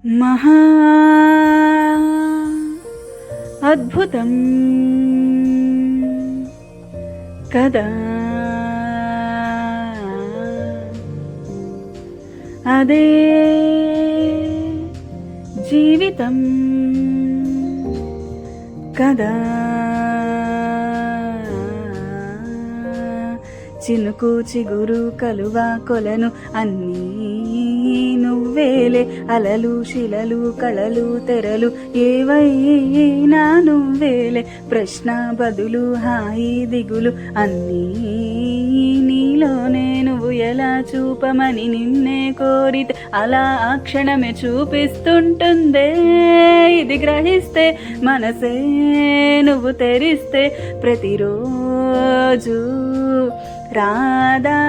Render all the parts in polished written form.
మహా అద్భుతం కదా అదే జీవితం కదా. చినుకు చిగురు కలువ కొలను అన్నీ నువ్వేలే, అలలు శిలలు కళలు తెరలు ఏవైనా నువ్వేలే, ప్రశ్న బదులు హాయి దిగులు అన్నీ నీలోనే. నువ్వు ఎలా చూపమని నిన్నే కోరితే అలా ఆ క్షణమే చూపిస్తుంటుందే, ఇది గ్రహిస్తే మనసే నువ్వు తెరిస్తే ప్రతిరోజు రాధా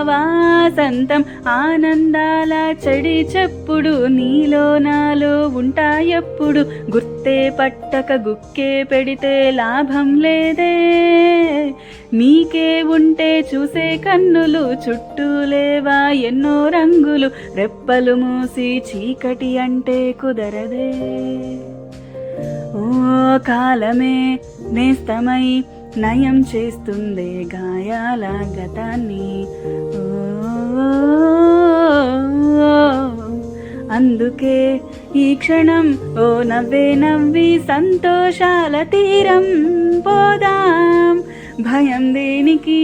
వాసంతం ఆనందాల చడి చెప్పుడు నీలో నాలో ఉంటాయెప్పుడు, గుర్తే పట్టక గుక్కే పెడితే లాభం లేదే, నీకే ఉంటే చూసే కన్నులు చుట్టూ లేవా ఎన్నో రంగులు, రెప్పలు మూసి చీకటి అంటే కుదరదే. ఓ కాలమే నేస్తమై నయం చేస్తుందే గాయాల గతాన్ని, అందుకే ఈ క్షణం ఓ నవ్వే నవ్వి సంతోషాల తీరం పోదాం. భయం దేనికి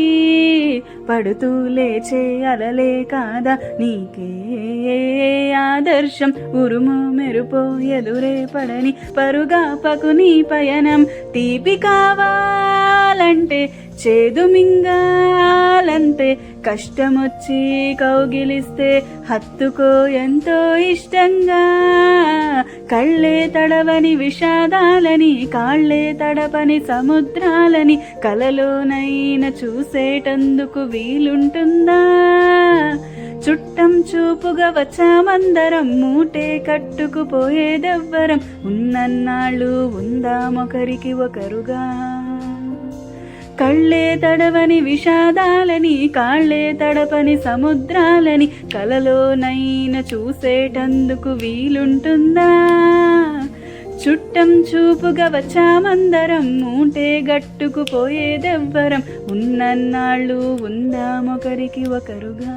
పడుతూ లేచే అలలే కాదా నీకే ఆదర్శం, ఉరుము మెరుపో ఎదురే పడని పరుగాపకు నీ పయనం, తీపి కావాలంటే చేదు మింగాలంతే, కష్టమొచ్చి కౌగిలిస్తే హత్తుకో ఎంతో ఇష్టంగా, కళ్ళే తడవని విషాదాలని కాళ్ళే తడపని సముద్రాలని కలలోనైనా చూసేటందుకు వీలుంటుందా, చుట్టం చూపుగా వచ్చామందరం మూటే కట్టుకుపోయేదెవ్వరం, ఉన్నన్నాళ్ళు ఉందామొకరికి ఒకరుగా, కళ్ళే తడవని విషాదాలని కాళ్ళే తడపని సముద్రాలని కలలోనైనా చూసేటందుకు వీలుంటుందా, చుట్టం చూపుగా వచ్చామందరం మూటే గట్టుకుపోయేదెవ్వరం, ఉన్నన్నాళ్ళు ఉందామొకరికి ఒకరుగా.